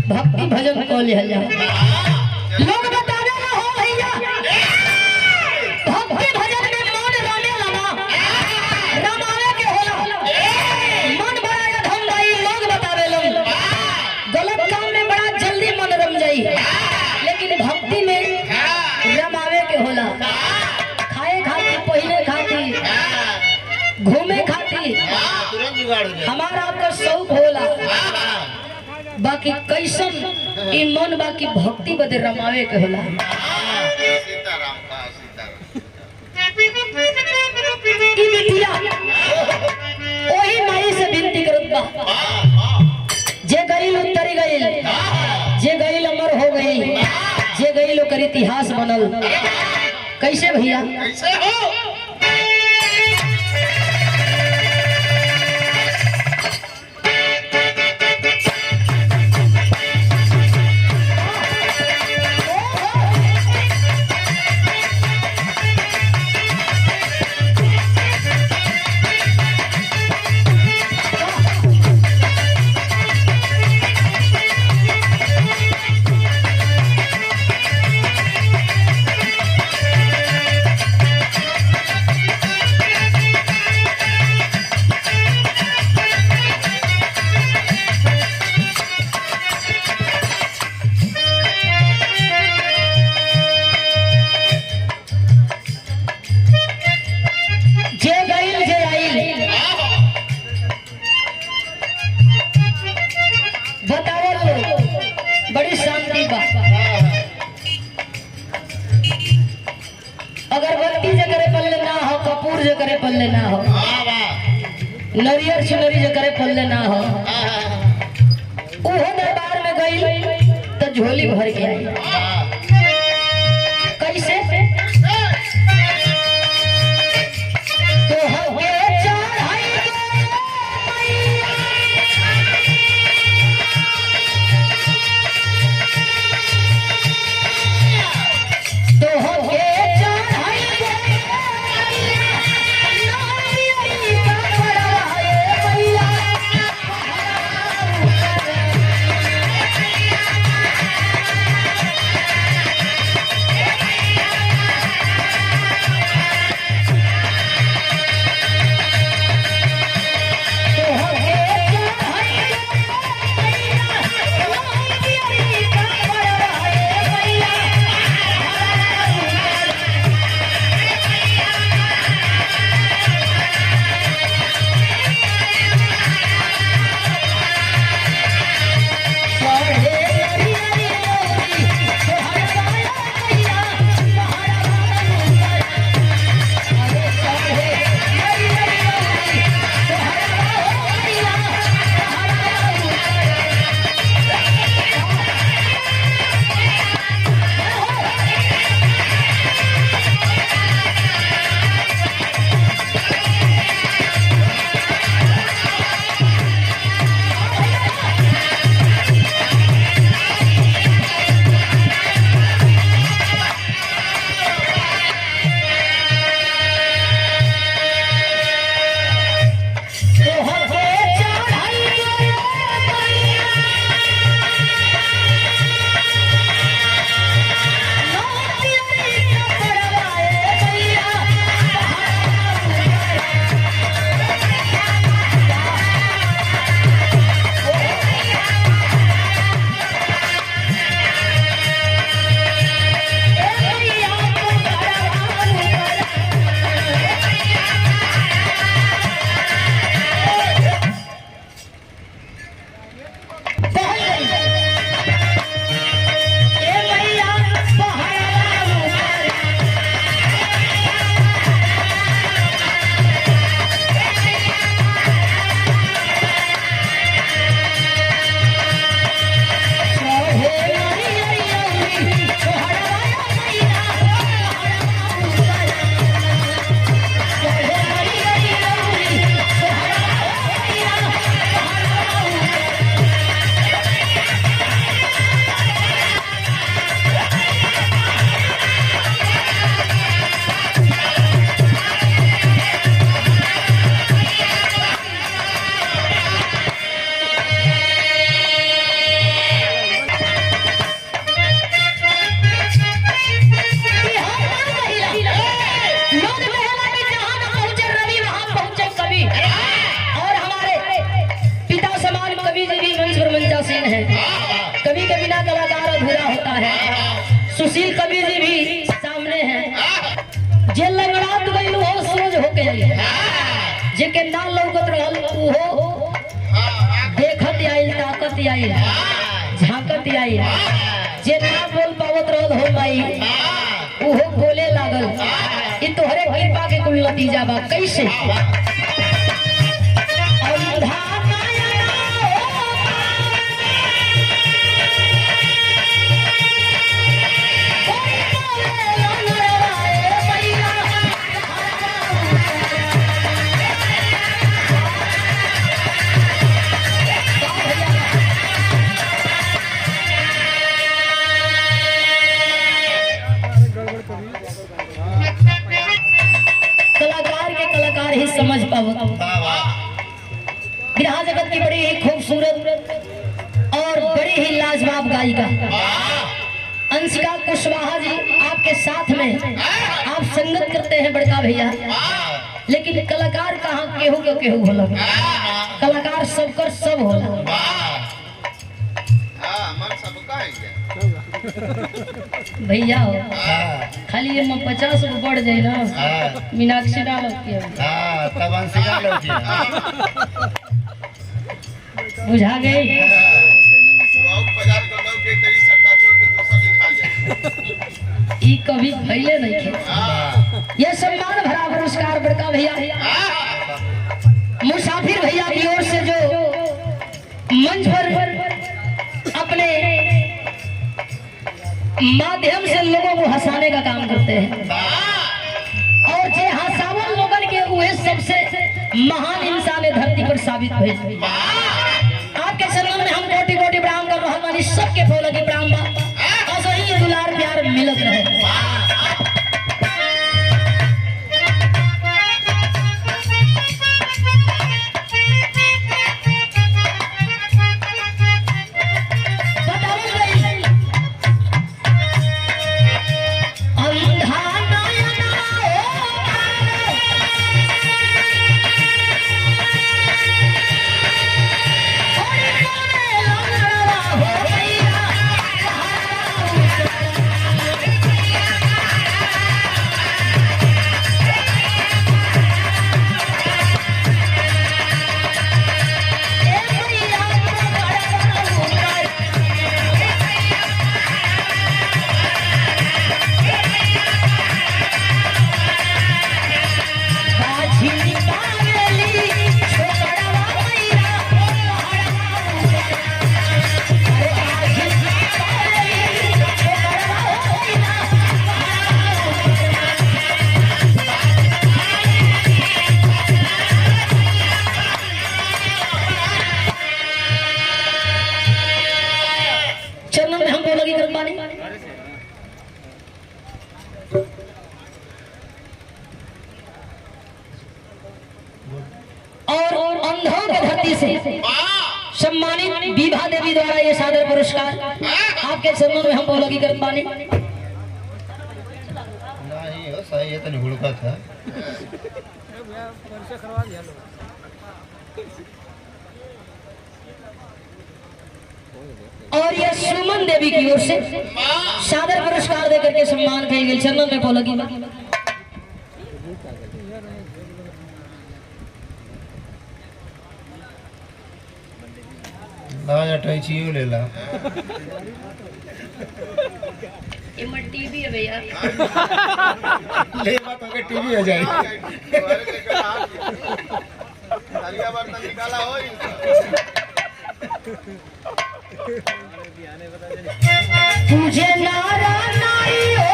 भक्ति भजन को ले जा लोग बतावे ना हो भैया भक्ति भजन में मन रमे लगा रमावे के होला मन बड़ा अधम भाई लोग बतावे लोग गलत काम में बड़ा जल्दी मन रम जाई लेकिन भक्ति में रमावे के होला खाए खाती पहने खाती घूमे खाती हमारा आपका शौक होला बाकी कैसन ई मन बाकी भक्ति बदे रमावे के होला ई बिटिया ओही माई से विनती करत बा जे गईल उतरी गईल जे गईल अमर हो गई जे गईल ओकर इतिहास बनल कैसे भैया कैसे हो अगरबत्ती जे करे पल्ले ना हो कपूर जे करे पल्ले ना हो नरियर सुनरी जे करे पल्ले ना हो ओहो दरबार में गई तो झोली भर के आई कैसे तो हो चढ़ाई तो हो अधीन है। कवि के बिना कलाकार अधूरा होता है। सुशील कवि जी भी सामने हैं। जे लंगड़ात गइल हो सोच होके जेके ना लौकत रहल उहो देखत आइल, ताकत आइल, झांकत आइल। जे ना बोल पावत रहल हो माई उहो बोले लागल। इ तोहरे कृपा के कुल नतीजा बा। कैसे कलाकार के कलाकार ही समझ पावत। बिरहा जगत की बड़ी ही खूबसूरत और बड़ी ही लाजवाब गायिका अंशिका कुशवाहा जी आपके साथ में आप संगत करते हैं बड़का भैया। लेकिन कलाकार कहाँ केहू के केहू होला, कलाकार सबकर सब होला। भैया हो खाली ये 50 को बढ़ जाए ना मीनाक्षी ना लगती है। बुझा गई। ई कभी फैले नहीं थे। ये सम्मान भरा पुरस्कार बड़का भैया मुसाफिर भैया की ओर से जो मंच पर अपने माध्यम से लोगों को हंसाने का काम करते हैं और जे हंसावन लोगन के हुए सबसे महान इंसान धरती पर साबित हुए। आपके चरणों में हम कोटि कोटि प्रणाम कर रहा हमारी सबके फूलों की प्रणाम और सही दुलार प्यार मिलत रहे। और अंधों की धरती से सम्मानित विभा देवी द्वारा ये सादर पुरस्कार आपके चरणों में हम बोलोगी कर पानी नहीं हो सही है तो नहीं हुड़का था। और ये सुमन देवी की ओर से सादर पुरस्कार देकर के सम्मान किए गए। चरणों में बोलोगी टैचियो ले ला। टीवी है भैया ले बात हो गई टीवी हो जाएगी। तुझे नारा नारी हो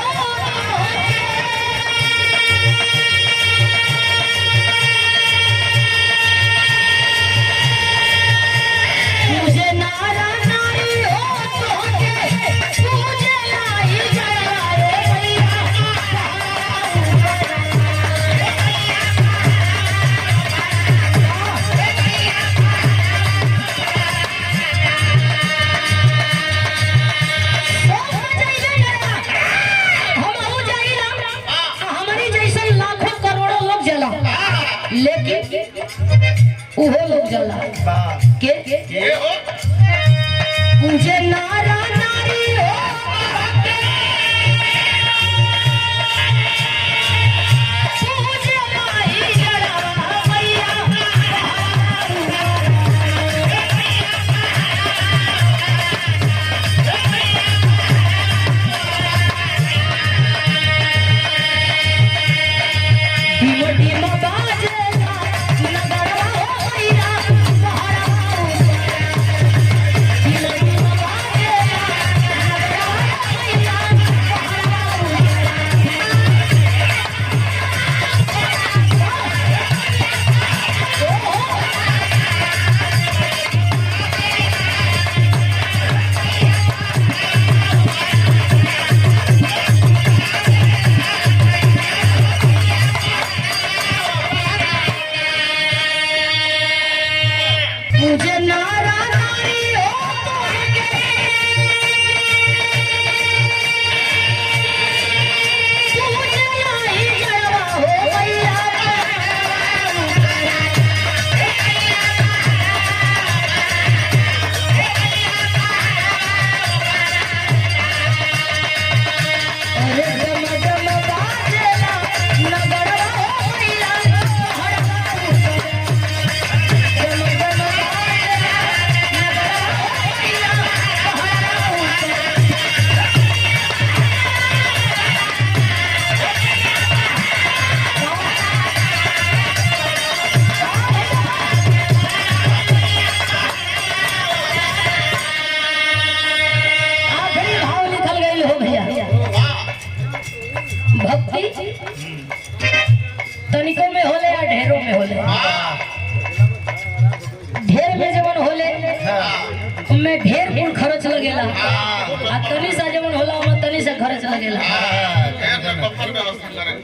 तुझे नारा नारी हो तुझे लाई जलाए लेकिन उहो लोग जला के पूजे नारा नारी हो पूजे माई जड़वा मैया डीमो डीमो बाजेला नगरवा हो मैया पहाड़वा डीमो डीमो बाजेला नगरवा हो मैया मुझे नारा नारी हो मुझे माई जड़वा हो मैया अरे डम डम बाजेला नगरवा हो मैया पहाड़वा डम डम बाजेला नगरवा हो मैया पहाड़वा आखिरी भाव लिखल गई हो भैया भक्ति तनिकों में होले या ढेरों में होले ढेर में जवन होले उनमें ढेर कुल खर्च लगेला आ तनी सा जवन होला उनमें तनी सा खर्च लगेला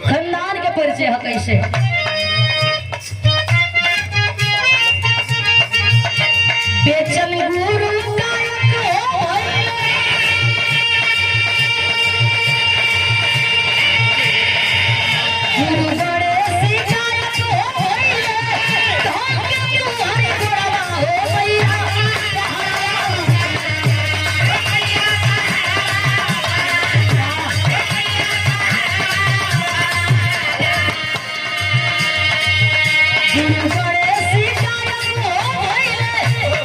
खानदान के परिचय है कैसे बेचन गुरु गायक हो गुरु गणेश गायक हो धोके तुम्हारे गोड़वा हो मैया गुरु गणेश गायक हो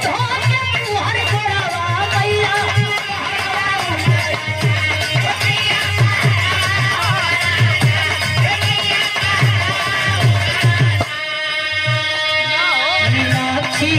धोके तुम्हारे गोड़वा मैया मीनाक्षी